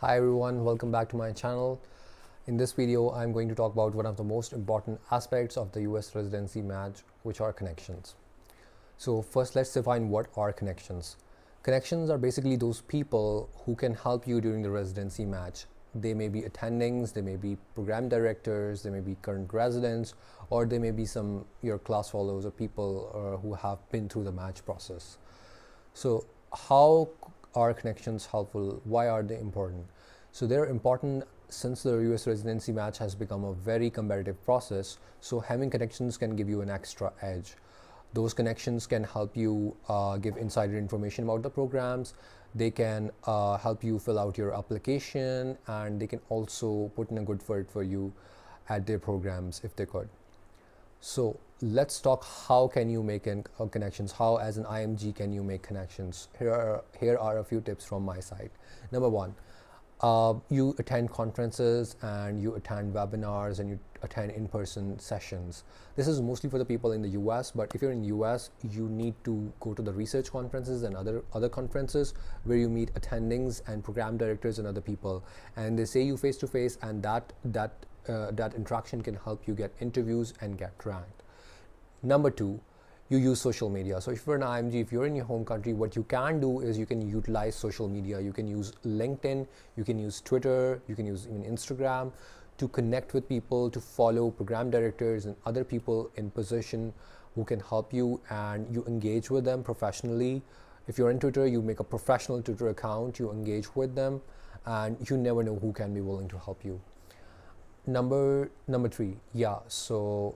Hi everyone, welcome back to my channel. In this video, I'm going to talk about one of the most important aspects of the US residency match, which are connections. So first, let's define what are connections. Connections are basically those people who can help you during the residency match. They may be attendings, they may be program directors, they may be current residents, or they may be some your class fellows or people who have been through the match process. So how are connections helpful? Why are they important? So they're important since the US residency match has become a very competitive process. So having connections can give you an extra edge. Those connections can help you give insider information about the programs. They can help you fill out your application, and they can also put in a good word for you at their programs if they could. So let's talk how can you make connections. How as an IMG can you make connections? Here are a few tips from my side. Number one, you attend conferences and you attend webinars and you attend in-person sessions. This is mostly for the people in the US, but if you're in the US, you need to go to the research conferences and other conferences where you meet attendings and program directors and other people, and they say you face to face, and that interaction can help you get interviews and get ranked. Number two, you use social media. So if you're an IMG, if you're in your home country, what you can do is you can utilize social media. You can use LinkedIn, you can use Twitter, you can use even Instagram to connect with people, to follow program directors and other people in position who can help you, and you engage with them professionally. If you're in Twitter, you make a professional Twitter account, you engage with them, and you never know who can be willing to help you. Number three,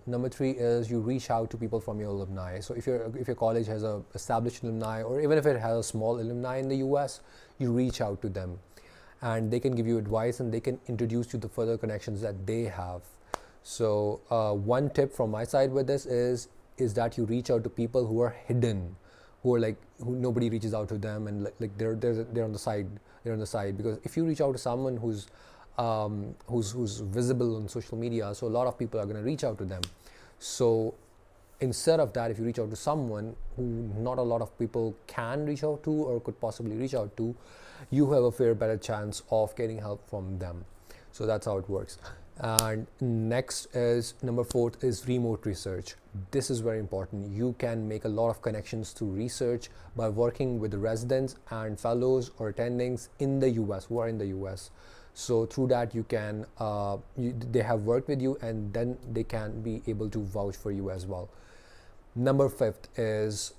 number three is you reach out to people from your alumni. So if your college has a established alumni, or even if it has a small alumni in the US, you reach out to them, and they can give you advice and they can introduce you to further connections that they have. So one tip from my side with this is that you reach out to people who are hidden, who nobody reaches out to them, and they're on the side. Because if you reach out to someone who's visible on social media, so a lot of people are going to reach out to them. So instead of that, if you reach out to someone who not a lot of people can reach out to or could possibly reach out to, you have a better chance of getting help from them. So that's how it works. And next is number four is remote research. This is very important. You can make a lot of connections through research by working with the residents and fellows or attendings in the US, who are in the US. So through that, you can they have worked with you, and then they can be able to vouch for you as well. Number fifth is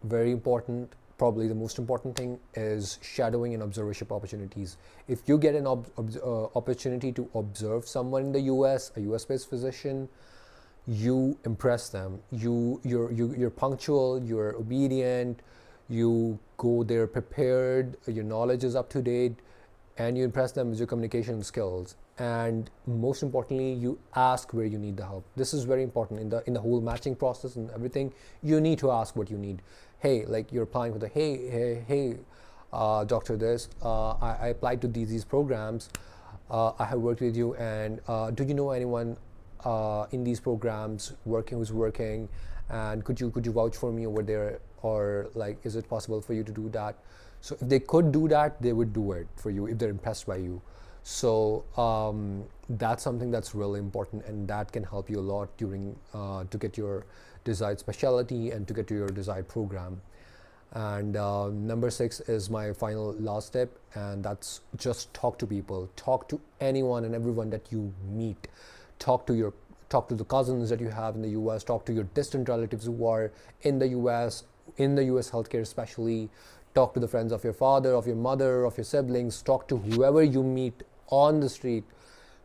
very important. Probably the most important thing is shadowing and observership opportunities. If you get an opportunity to observe someone in the US, a US-based physician, you impress them. You're punctual, you're obedient, you go there prepared, your knowledge is up to date, and you impress them with your communication skills. And most importantly, you ask where you need the help. This is very important in the whole matching process and everything. You need to ask what you need. Hey, like you're applying for the hey, doctor, I applied to these programs. I have worked with you, and do you know anyone in these programs who's working? And could you vouch for me over there, or like, is it possible for you to do that? So if they could do that, they would do it for you if they're impressed by you. So that's something that's really important, and that can help you a lot during to get your desired specialty and to get to your desired program. And number six is my last tip, and that's just talk to people. Talk to anyone and everyone that you meet. Talk to the cousins that you have in the US. Talk to your distant relatives who are in the US healthcare especially. Talk to the friends of your father, of your mother, of your siblings. Talk to whoever you meet on the street.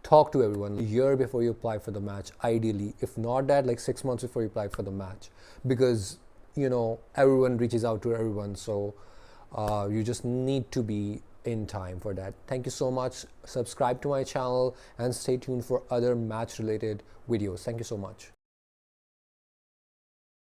Talk to everyone a year before you apply for the match, ideally. If not that, like 6 months before you apply for the match, because everyone reaches out to everyone. So you just need to be in time for that. Thank you so much. Subscribe to my channel and stay tuned for other match related videos. Thank you so much.